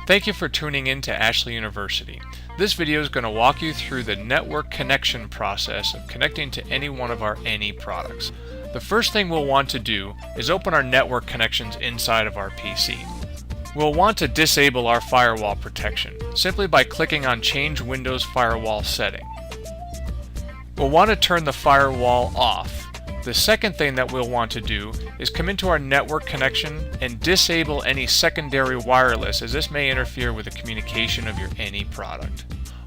Thank you for tuning in to Ashley University. This video is going to walk you through the network connection process of connecting to any one of our ANY products. The first thing we'll want to do is open our network connections inside of our PC. We'll want to disable our firewall protection simply by clicking on Change Windows Firewall Setting. We'll want to turn the firewall off. The second thing that we'll want to do is come into our network connection and disable any secondary wireless, as this may interfere with the communication of your ANY product.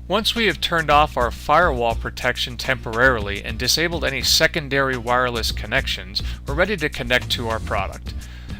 Once we have turned off our firewall protection temporarily and disabled any secondary wireless connections, we're ready to connect to our product.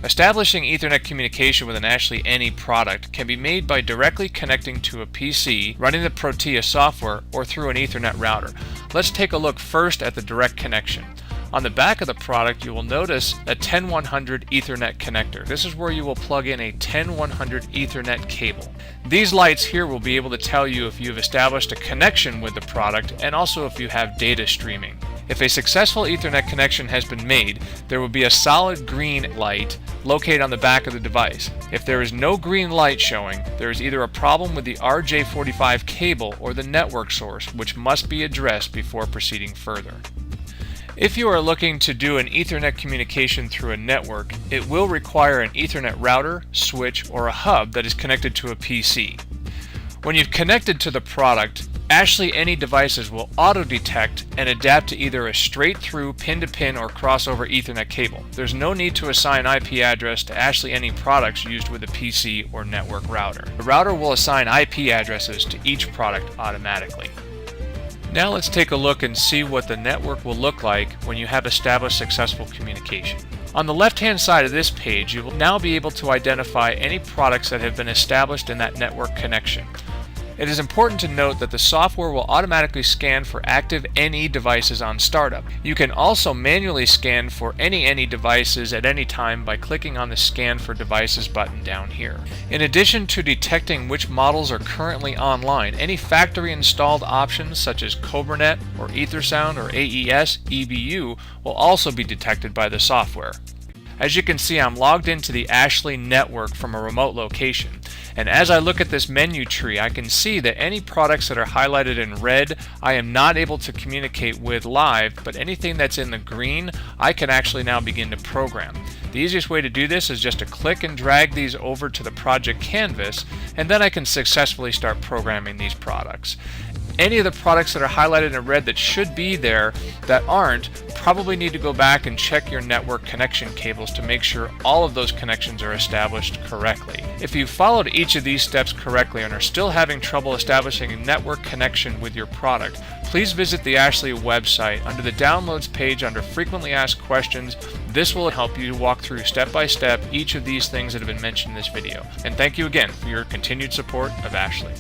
Establishing Ethernet communication with an Ashley ANY product can be made by directly connecting to a PC, running the Protea software, or through an Ethernet router. Let's take a look first at the direct connection. On the back of the product, you will notice a 10100 Ethernet connector. This is where you will plug in a 10100 Ethernet cable. These lights here will be able to tell you if you've established a connection with the product and also if you have data streaming. If a successful Ethernet connection has been made, there will be a solid green light located on the back of the device. If there is no green light showing, there is either a problem with the RJ45 cable or the network source, which must be addressed before proceeding further. If you are looking to do an Ethernet communication through a network, it will require an Ethernet router, switch, or a hub that is connected to a PC. When you've connected to the product, Ashley ANY devices will auto-detect and adapt to either a straight-through pin-to-pin or crossover Ethernet cable. There's no need to assign IP address to Ashley ANY products used with a PC or network router. The router will assign IP addresses to each product automatically. Now let's take a look and see what the network will look like when you have established successful communication. On the left-hand side of this page, you will now be able to identify any products that have been established in that network connection. It is important to note that the software will automatically scan for active ANY devices on startup. You can also manually scan for any ANY devices at any time by clicking on the Scan for Devices button down here. In addition to detecting which models are currently online, any factory installed options such as CobraNet or EtherSound or AES EBU will also be detected by the software. As you can see, I'm logged into the Ashley network from a remote location. And as I look at this menu tree, I can see that any products that are highlighted in red, I am not able to communicate with live, but anything that's in the green, I can actually now begin to program. The easiest way to do this is just to click and drag these over to the project canvas, and then I can successfully start programming these products. Any of the products that are highlighted in red that should be there that aren't, probably need to go back and check your network connection cables to make sure all of those connections are established correctly. If you followed each of these steps correctly and are still having trouble establishing a network connection with your product, please visit the Ashley website. Under the Downloads page under Frequently Asked Questions, this will help you walk through step by step each of these things that have been mentioned in this video. And thank you again for your continued support of Ashley.